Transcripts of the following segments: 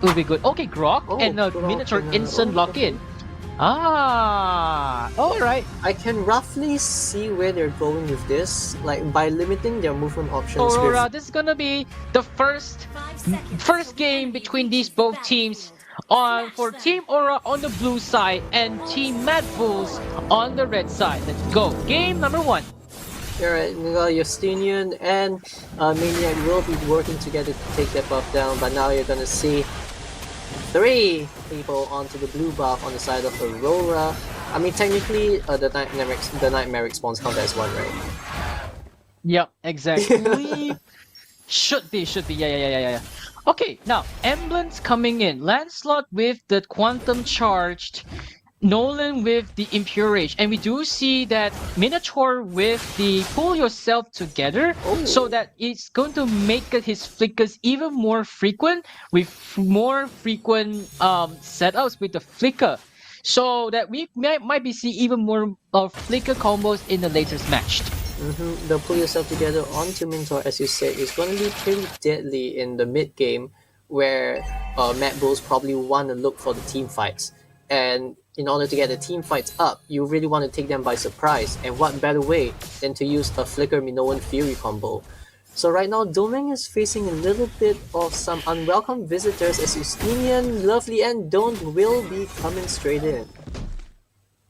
will be good. Okay, Grok and a Grok Minotaur and instant lock-in. Ah, alright. I can roughly see where they're going with this, like by limiting their movement options Aurora, with... this is gonna be the first game between these both teams on for Team Aura on the blue side and Team Mad Bulls on the red side. Let's go. Game number 1. Alright, Justinian and Maniac will be working together to take that buff down, but now you're gonna see 3 people onto the blue buff on the side of Aurora. I mean, technically, the Nightmare spawns count as 1, right? Yep, exactly. should be. Yeah. Okay, now emblems coming in. Lancelot with the Quantum Charged, Nolan with the Impure Rage, and we do see that Minotaur with the Pull Yourself Together, so that it's going to make his flickers even more frequent, with more frequent setups with the flicker, so that we might be see even more flicker combos in the latest match. The Pull Yourself Together onto Minotaur, as you said, is going to be pretty deadly in the mid game, where Mad Bulls probably want to look for the team fights. And in order to get the team fights up, you really want to take them by surprise. And what better way than to use a Flicker Minoan Fury combo. So right now, Domeng is facing a little bit of some unwelcome visitors, as Justinian, Lovely, and Don't will be coming straight in.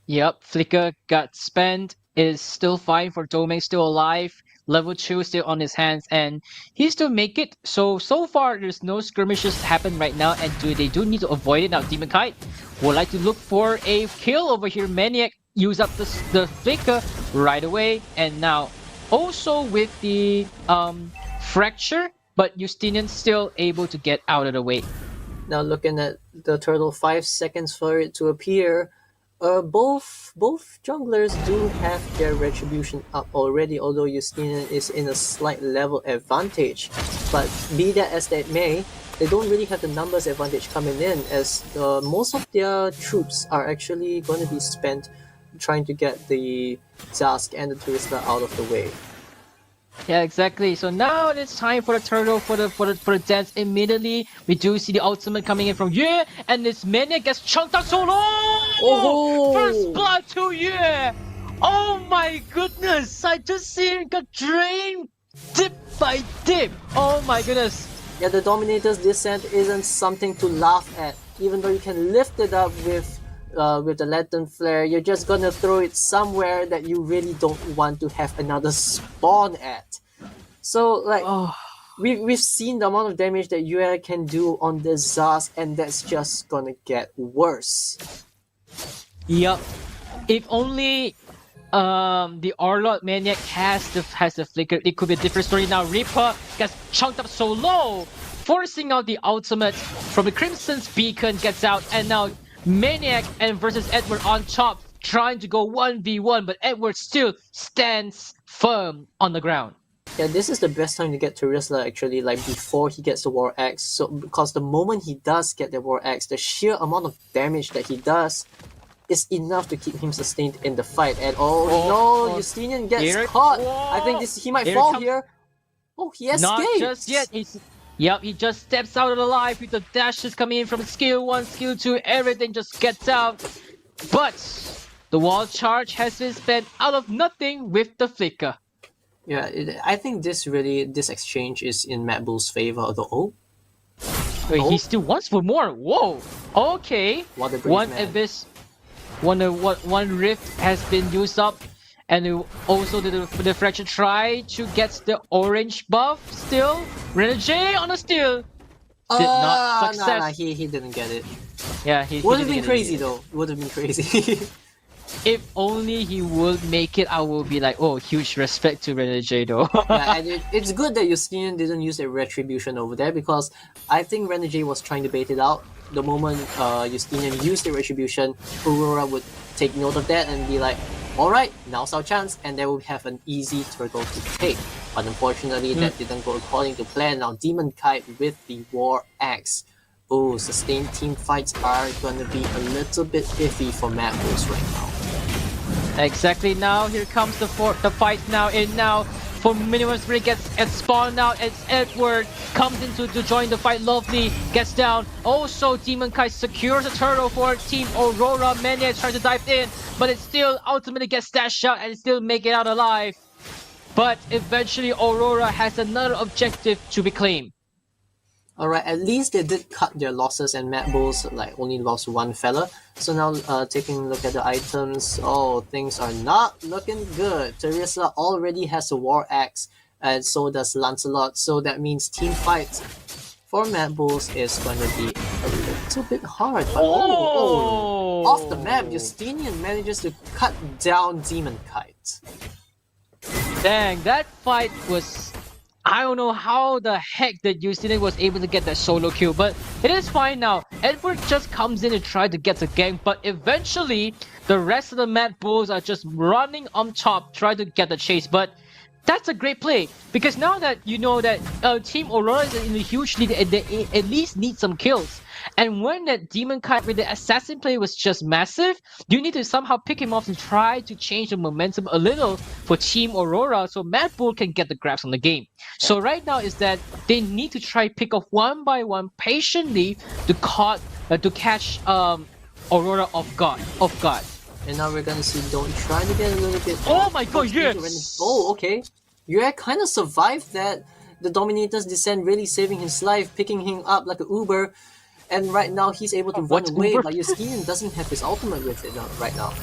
Yep, Flicker got spent. Is still fine for Domeng, still alive. Level 2 still on his hands, and he still make it. So far, there's no skirmishes happen right now, and they do need to avoid it now. Demon Kite would like to look for a kill over here. Maniac use up the Flicker right away, and now also with the Fracture, but Justinian still able to get out of the way. Now looking at the turtle, 5 seconds for it to appear. Both junglers do have their retribution up already, although Justinian is in a slight level advantage. But be that as that may, they don't really have the numbers advantage coming in, as most of their troops are actually going to be spent trying to get the Zask and the Turista out of the way. Yeah, exactly. So now it's time for the turtle for the dance. Immediately, we do see the ultimate coming in from Yue, and this Maniac gets chunked out so long. First blood to Yue. Oh my goodness! I just see him get drained dip by dip. Oh my goodness. Yeah, the Dominator's descent isn't something to laugh at. Even though you can lift it up with the Lantern Flare, you're just gonna throw it somewhere that you really don't want to have another spawn at. So, like, we've seen the amount of damage that Yue can do on the Zask, and that's just gonna get worse. Yep. If only the Arlot Maniac has the flicker, it could be a different story. Now Reaper gets chunked up so low, forcing out the ultimate from the Crimson's Beacon, gets out, and now Maniac and versus Edward on top, trying to go 1v1, but Edward still stands firm on the ground. Yeah, this is the best time to get Turista actually, like before he gets the War Axe. So because the moment he does get the War Axe, the sheer amount of damage that he does is enough to keep him sustained in the fight. And no, Justinian gets caught. I think he might fall here. Oh, he escaped. Not just yet. He just steps out of the life with the dashes coming in from skill 1, skill 2, everything just gets out. But the wall charge has been spent out of nothing with the flicker. Yeah, I think this exchange is in Mad Bull's favor, though. Wait, he still wants for more. Whoa. Okay. What a brave man. Abyss, one rift has been used up. And also the Fracture try to get the orange buff still. Renegade on a steal. Did not success. Nah, he didn't get it. Yeah, he would have been crazy though. Would have been crazy. If only he would make it, I will be like, oh, huge respect to Renegade though. Yeah, and it's good that Justinian didn't use a retribution over there, because I think Renegade was trying to bait it out. The moment Justinian used the retribution, Aurora would take note of that and be like, alright, now's our chance, and then we'll have an easy turtle to take. But unfortunately, that didn't go according to plan. Now Demon Kite with the War Axe. Oh, sustained team fights are gonna be a little bit iffy for Mad Bulls right now. Exactly. Now here comes the fight now, and now for minimum sprint gets spawned out as Edward comes into to join the fight. Lovely gets down. Also, Demon Kai secures a turtle for Team Aurora. Mania tries to dive in, but it still ultimately gets stashed out and still make it out alive. But eventually, Aurora has another objective to be claimed. Alright, at least they did cut their losses and MADBULLS like only lost one fella. So now taking a look at the items, oh, things are not looking good. Teresa already has a War Axe and so does Lancelot. So that means team fights for MADBULLS is going to be a little bit hard. But off the map, Justinian manages to cut down Demon Kite. Dang, that fight was... I don't know how the heck that Justinian was able to get that solo kill, but it is fine now. Edward just comes in and tries to get the gank, but eventually the rest of the MADBULLS are just running on top, trying to get the chase. But that's a great play, because now that you know that Team Aurora is in a huge lead and they at least need some kills. And when that Demon Kite with the assassin play was just massive, you need to somehow pick him off and try to change the momentum a little for Team Aurora so MADBULL can get the grasp on the game. So right now is that they need to try pick off one by one patiently to catch Aurora off guard. And now we're gonna see Don't try to get a little bit... Oh my god, yes! Oh, okay. You kind of survived that. The Dominator's Descent really saving his life, picking him up like an Uber. And right now he's able to run away, but Justinian doesn't have his ultimate with it right now.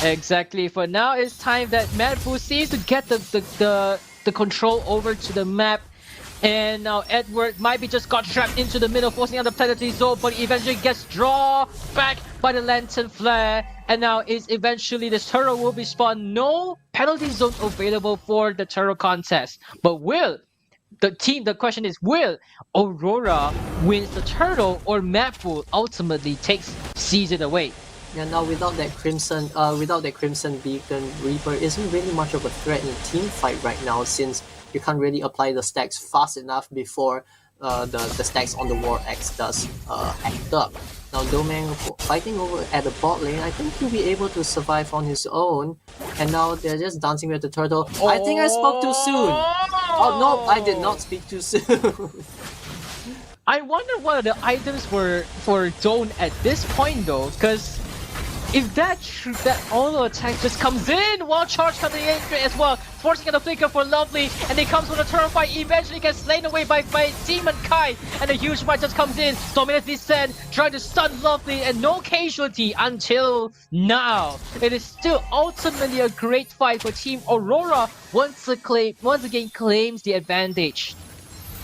Exactly. For now, it's time that MADBULL seems to get the control over to the map. And now Edward might be just got trapped into the middle, forcing out the planetary zone, but eventually gets drawn back by the lantern flare. And now is eventually the turtle will be spawned. No penalty zone available for the turtle contest. But the question is, will Aurora wins the turtle or MADBULL ultimately sees it away? Yeah, now without that Crimson Beacon, Reaper isn't really much of a threat in a team fight right now, since you can't really apply the stacks fast enough before the stacks on the War Axe does act up. Now Domain fighting over at the bot lane, I think he'll be able to survive on his own. And now they're just dancing with the turtle. I think I spoke too soon. Oh no, I did not speak too soon. I wonder what the items were for Zone at this point though, because if that auto attack just comes in while charge coming in as well, forcing out the flicker for Lovely, and it comes with a turn fight, eventually gets slain away by Demon Kai, and a huge fight just comes in. Dominant Descent trying to stun Lovely, and no casualty until now. It is still ultimately a great fight for Team Aurora once again claims the advantage.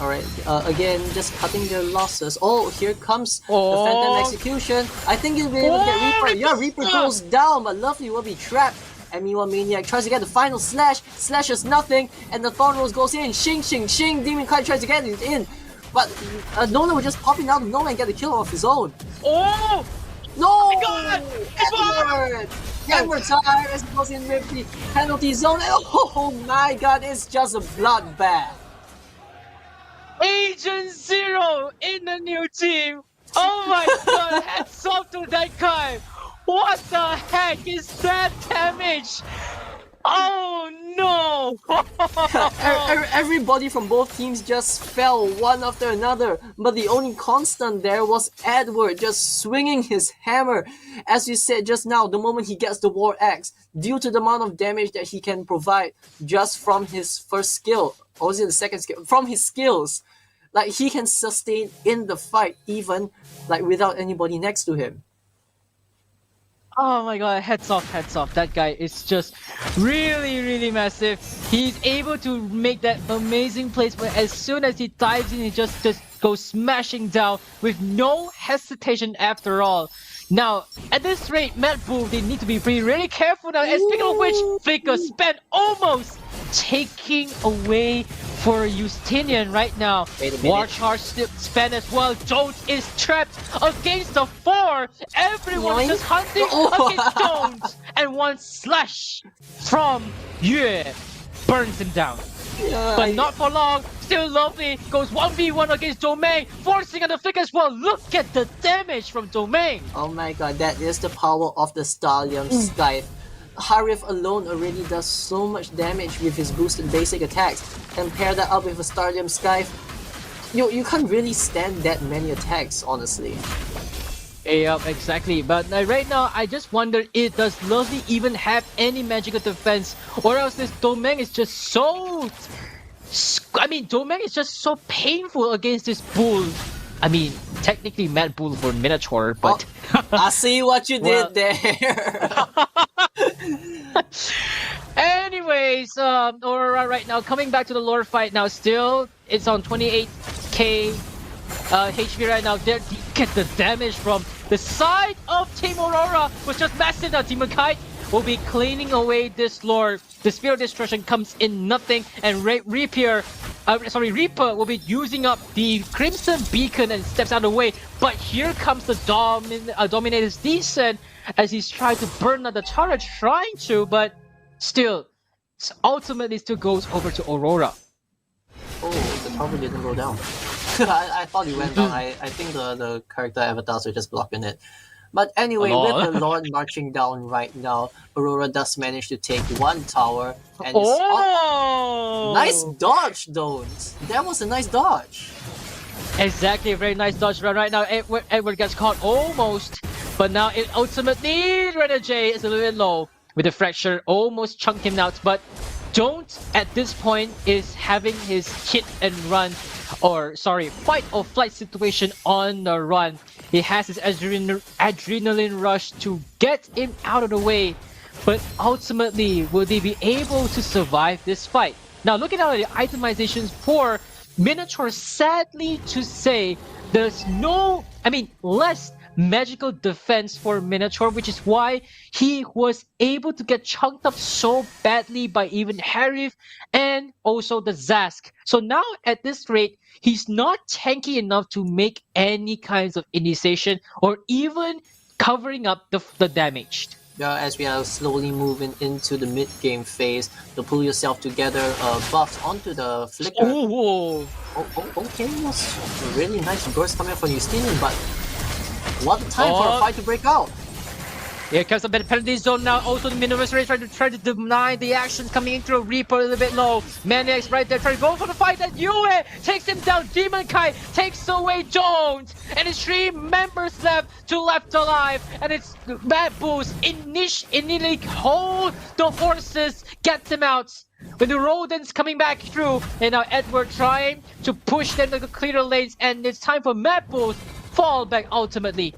Alright, again, just cutting their losses. Oh, here comes the Phantom Execution. I think you'll be able to get Reaper. Yeah, Reaper goes down, but Lovely will be trapped. And meanwhile, Maniac tries to get the final slash. Slashes nothing, and the Thorn Rose goes in. Shing, shing, shing. Demon Kai tries to get it in. But Nolan was just popping out of nowhere and get the kill off his own. Oh! No! Oh my god! Edward! Edward tired as he goes in with the penalty zone. Oh my god, it's just a bloodbath. Agent Zero in the new team! Oh my god, hats off to that guy! What the heck is that damage? Oh no! Everybody from both teams just fell one after another, but the only constant there was Edward just swinging his hammer. As you said just now, the moment he gets the War Axe, due to the amount of damage that he can provide just from his first skill, or was it the second skill? From his skills, like he can sustain in the fight even like without anybody next to him. Oh my god, heads off. That guy is just really massive. He's able to make that amazing placement. As soon as he dives in, he just goes smashing down with no hesitation after all. Now, at this rate, MADBULL, they need to be really careful now. And speaking of which, Flicker spent almost taking away for Justinian right now. War Charge spent as well. Jones is trapped against the 4. Everyone's just hunting against Jones. And one slash from Yue burns him down. But not for long. Still Lovely goes 1v1 against Domain, forcing on the flick as well. Look at the damage from Domain. Oh my god, that is the power of the Stallion Scythe. Harif alone already does so much damage with his boosted basic attacks, and pair that up with a Stardom Sky, you can't really stand that many attacks, honestly. Yeah, exactly. But right now, I just wonder, does Lovely even have any magical defense? Or else this Domeng is just so... I mean, Domeng is just so painful against this bull. I mean, technically Mad Bull for Minotaur, but... I see what you did there. Anyways, Aurora right now, coming back to the lore fight now, still, it's on 28k HP right now. There, get the damage from the side of Team Aurora was just massive now. Demon Kite will be cleaning away this lore. The Spear of Destruction comes in nothing, and Reaper will be using up the Crimson Beacon and steps out of the way. But here comes the Dominator's Descent as he's trying to burn out the turret, but still, ultimately still goes over to Aurora. Oh, the tower didn't go down. I thought it went down. I think the character avatars were just blocking it. But anyway, with the Lord marching down right now, Aurora does manage to take one tower. And nice dodge, though. That was a nice dodge. Exactly, a very nice dodge run right now. Edward gets caught almost, but now it ultimately, Renegade is a little bit low with the fracture, almost chunked him out. But Don't at this point is having his hit and run, or sorry, fight or flight situation on the run. He has his adrenaline rush to get him out of the way, but ultimately, will they be able to survive this fight? Now, looking at the itemizations for Minotaur, sadly to say, there's less magical defense for Minotaur, which is why he was able to get chunked up so badly by even Harif and also the Zask. So now at this rate, he's not tanky enough to make any kinds of initiation or even covering up the damage. As we are slowly moving into the mid-game phase, to pull yourself together, buffs onto the flicker. Ooh. Okay, that's a really nice burst coming from Justinian, but what a time for a fight to break out! Here comes the penalty zone now. Also, the Minotaur is trying to deny the actions coming in through Reaper a little bit low. Maniac's right there trying to go for the fight, and Yue takes him down. Demon Kai takes away Jones, and it's 3 members left alive. And it's Mad Bulls initially hold the horses, get them out. With the rodents coming back through, and now Edward trying to push them to clear the lanes, and it's time for Mad Bulls fall back ultimately.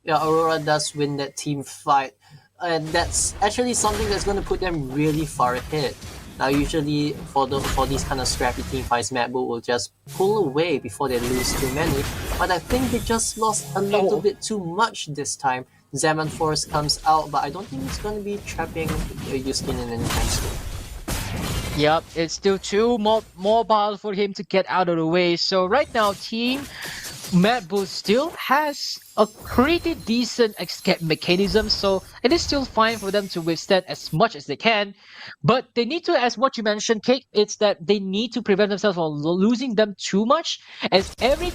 Yeah, Aurora does win that team fight, and that's actually something that's going to put them really far ahead. Now, usually for these kind of scrappy team fights, Mad Bull will just pull away before they lose too many, but I think they just lost a little bit too much this time. Zaman Force comes out, but I don't think it's going to be trapping Justinian anytime soon. Yep, it's still too mobile for him to get out of the way. So right now, Team Mad Bull still has a pretty decent escape mechanism, so it is still fine for them to withstand as much as they can. But they need to, as what you mentioned, Kate, it's that they need to prevent themselves from losing them too much, as every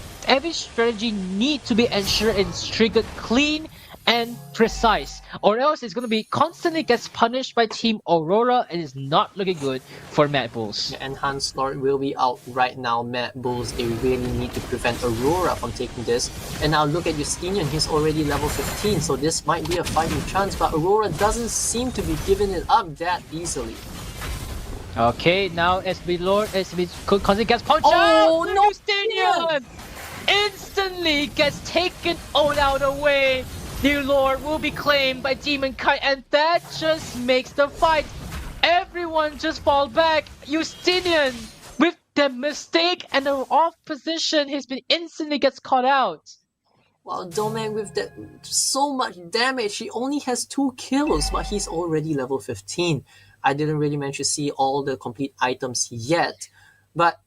strategy need to be ensured and triggered clean and precise, or else it's going to be constantly gets punished by Team Aurora and is not looking good for Mad Bulls. The Enhanced Lord will be out right now. Mad Bulls, they really need to prevent Aurora from taking this. And now look at Justinian, he's already level 15, so this might be a fighting chance, but Aurora doesn't seem to be giving it up that easily. Okay, now SB constantly gets punched out! Oh no! Justinian instantly gets taken out of the way. The Lord will be claimed by Demon Kai, and that just makes the fight. Everyone just fall back. Justinian, with the mistake and the off position, he's been instantly gets caught out. Wow, Domeng with that so much damage, he only has 2 kills, but he's already level 15. I didn't really manage to see all the complete items yet, but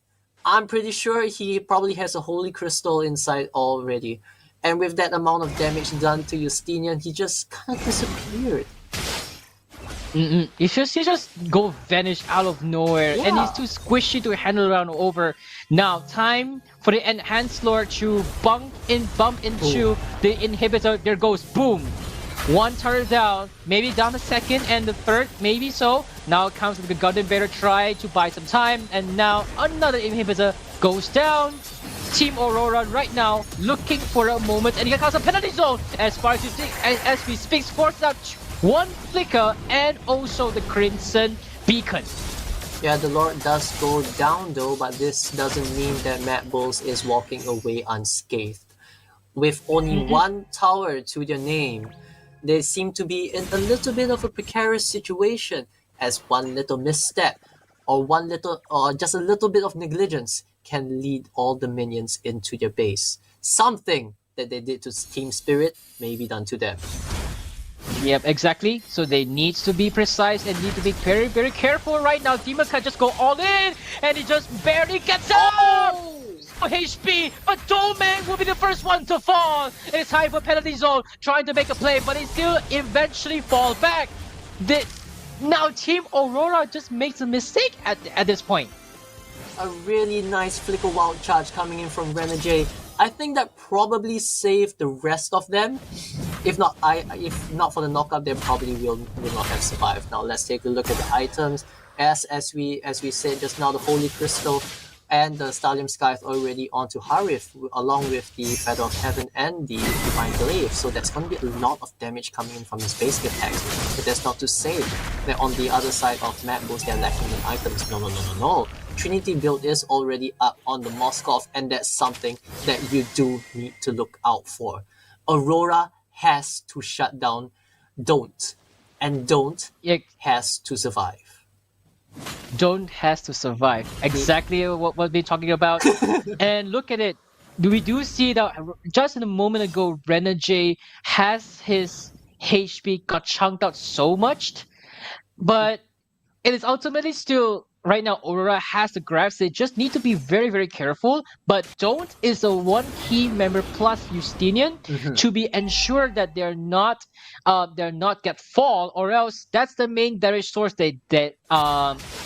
I'm pretty sure he probably has a Holy Crystal inside already. And with that amount of damage done to Justinian, he just kind of disappeared. He just go vanish out of nowhere, and he's too squishy to handle around over. Now, time for the Enhanced Lord to bump into the inhibitor. There goes, boom! One turret down, maybe down the second and the third, maybe so. Now it comes with the God Invader try to buy some time, and now another inhibitor goes down. Team Aurora right now looking for a moment, and here comes a penalty zone as far as we speak. Sports out one flicker and also the Crimson Beacon. Yeah, the Lord does go down though, but this doesn't mean that MADBULLS is walking away unscathed. With only one tower to their name, they seem to be in a little bit of a precarious situation, as one little misstep or just a little bit of negligence can lead all the minions into their base. Something that they did to Team Spirit may be done to them. Yep, exactly. So they need to be precise and need to be very, very careful right now. Demon can just go all in, and he just barely gets out! HP, but Domain will be the first one to fall. It's time for penalty zone, trying to make a play, but he still eventually fall back. Now Team Aurora just makes a mistake at this point. A really nice flicker wild charge coming in from Renegade. I think that probably saved the rest of them. If not for the knockup, they probably will not have survived. Now let's take a look at the items. As we said just now, the Holy Crystal and the Stallium Scythe already onto Harith, along with the Feather of Heaven and the Divine Glaive. So that's going to be a lot of damage coming in from his basic attacks. But that's not to say that on the other side of MADBULLS, they're lacking in items. No. Trinity build is already up on the Moskov, and that's something that you do need to look out for. Aurora has to shut down Don't, and Don't has to survive. Don't has to survive. Exactly what we're talking about. And look at it. We do see that just a moment ago, Renegade has his HP got chunked out so much, but it is ultimately still right now. Aurora has the grabs. They just need to be very, very careful. But Don't is a one key member plus Justinian to be ensured that they're not get fall, or else that's the main damage source that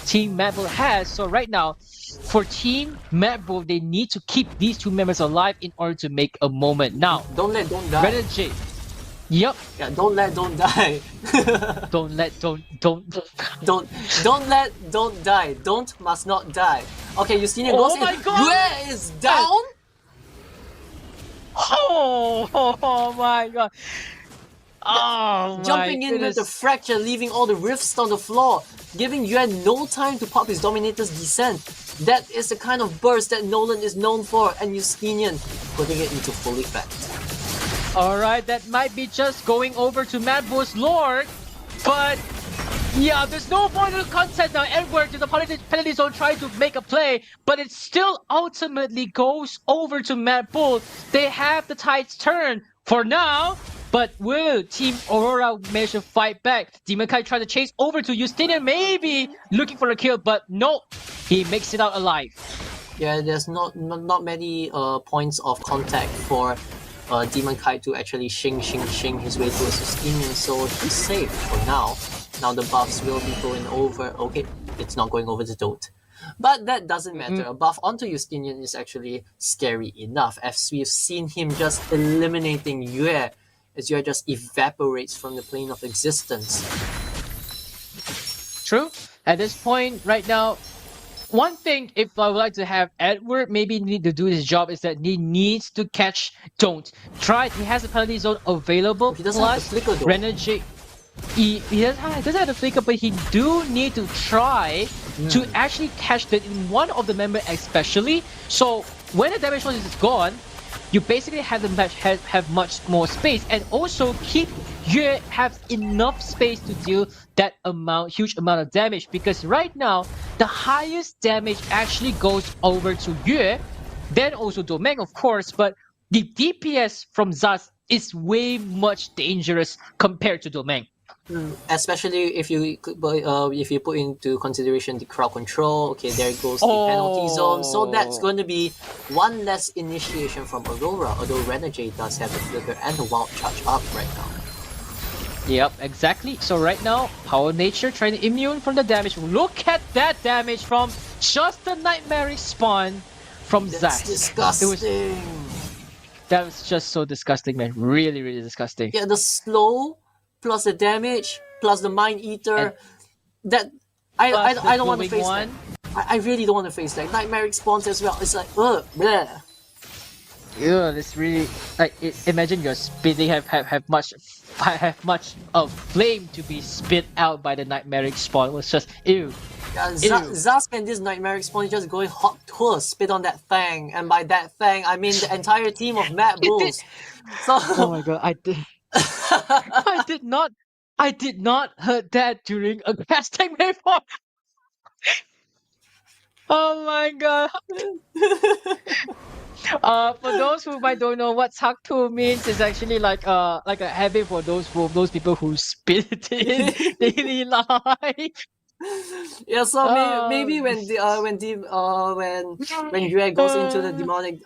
Team MADBULL has. So right now, for Team MADBULL, they need to keep these two members alive in order to make a moment. Now, Don't die. Renegade. Yep. Yeah, don't die. Don't let die. Don't must not die. Okay, Justinian goes in. My God! Where is down? Oh my God. Oh, Jumping in with the fracture, leaving all the rifts on the floor, giving Yuan no time to pop his Dominator's Descent. That is the kind of burst that Nolan is known for, and Justinian putting it into full effect. Alright, that might be just going over to MADBULLS Lord, but yeah, there's no point in the content now. Edward to the penalty zone trying to make a play, but it still ultimately goes over to MADBULL. They have the tides turn for now, but will Team Aurora manage to fight back? Demon Kai trying to chase over to Justinian, maybe looking for a kill, but no, he makes it out alive. Yeah, there's not many points of contact for Demon Kai to actually shing his way towards Justinian, so he's safe for now. Now the buffs will be going over. Okay, it's not going over to Don't, but that doesn't matter. A buff onto Justinian is actually scary enough, as we've seen him just eliminating Yue, as Yue just evaporates from the plane of existence. True. At this point, right now, one thing, if I would like to have Edward maybe need to do his job, is that he needs to catch Don't. He has a penalty zone available. He doesn't have the flicker though. Renegade. He doesn't have the flicker, but he do need to try to actually catch that in one of the members especially. So when the damage source is gone, you basically have the match have much more space, and also you have enough space to deal that huge amount of damage, because right now the highest damage actually goes over to Yue, then also Domain of course, but the DPS from Zaz is way much dangerous compared to Domain. Especially if you put into consideration the crowd control. Okay, there goes the penalty zone. So that's going to be one less initiation from Aurora, although Renegade does have the flicker and the wild charge up right now. Yep, exactly. So right now, Power Nature trying to immune from the damage. Look at that damage from just the nightmarish spawn from Zaz. That's disgusting. That was just so disgusting, man. Really, really disgusting. Yeah, the slow plus the damage, plus the Mind Eater. That I don't want to face that. I really don't want to face that. Nightmare spawns as well. It's like, bleh. Yeah, it's really like imagine you're spitting have much of flame to be spit out by the nightmaric spawn. It was just ew. Yeah, Zask and this nightmaric spawn is just going hot tour, spit on that thing, and by that thing I mean the entire team of Mad Bulls. So oh my god, I did not heard that during a casting before. Oh my god. For those who might don't know what Saktu means, is actually like a habit for those people who spit in daily life. Yeah, so maybe when Yue goes into the demonic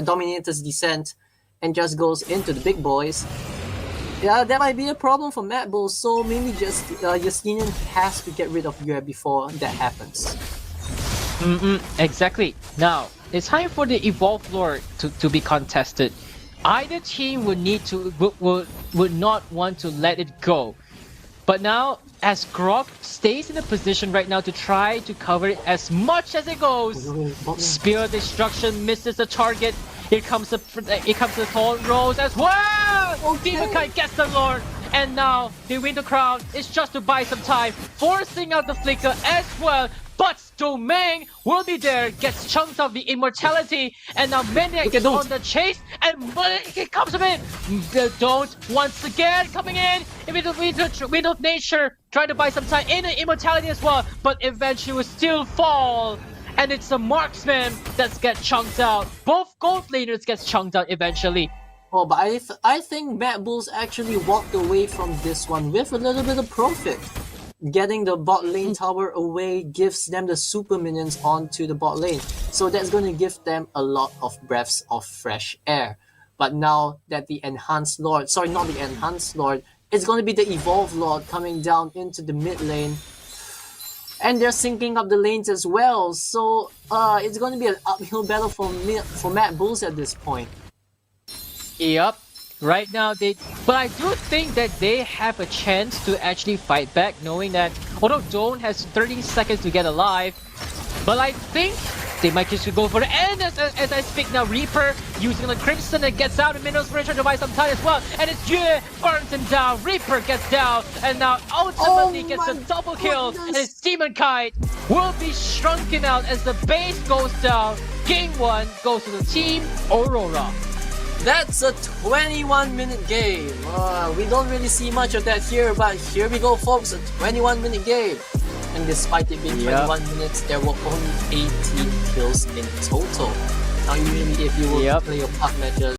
Dominator's descent and just goes into the big boys, yeah, that might be a problem for Mad Bulls. So maybe just Justinian has to get rid of Yue before that happens. Exactly. Now it's time for the Evolve Lord to be contested. Either team would not want to let it go. But now, as Grok stays in a position right now to try to cover it as much as it goes, Spear of Destruction misses the target. Here comes the Thorn Rose as well! Demon Kite gets the Lord, and now they win the crown. It's just to buy some time, forcing out the Flicker as well. But Domain will be there, gets chunked of the immortality, and now Maniac is on the chase, and it comes in. Don't once again coming in. Wind of Nature trying to buy some time in the immortality as well, but eventually will still fall. And it's the marksman that gets chunked out. Both gold laners gets chunked out eventually. Oh, but I think Mad Bulls actually walked away from this one with a little bit of profit. Getting the bot lane tower away gives them the super minions onto the bot lane. So that's going to give them a lot of breaths of fresh air. But now that the Enhanced Lord, sorry, not the Enhanced Lord, it's going to be the Evolve Lord coming down into the mid lane. And they're syncing up the lanes as well. So it's going to be an uphill battle for Mad Bulls at this point. Yep. Right now, but I do think that they have a chance to actually fight back, knowing that although Dawn has 30 seconds to get alive, but I think they might just go for the end as I speak now. Reaper using the Crimson and gets out, and Minos Richard to buy some time as well, and it's Yue burns him down. Reaper gets down, and now ultimately gets a double kill, and his Demon Kite will be shrunken out as the base goes down. Game 1 goes to the team Aurora. That's a 21-minute game. We don't really see much of that here, but here we go, folks. A 21-minute game. And despite it being 21 minutes, there were only 18 kills in total. Now, usually if you were to play your park matches,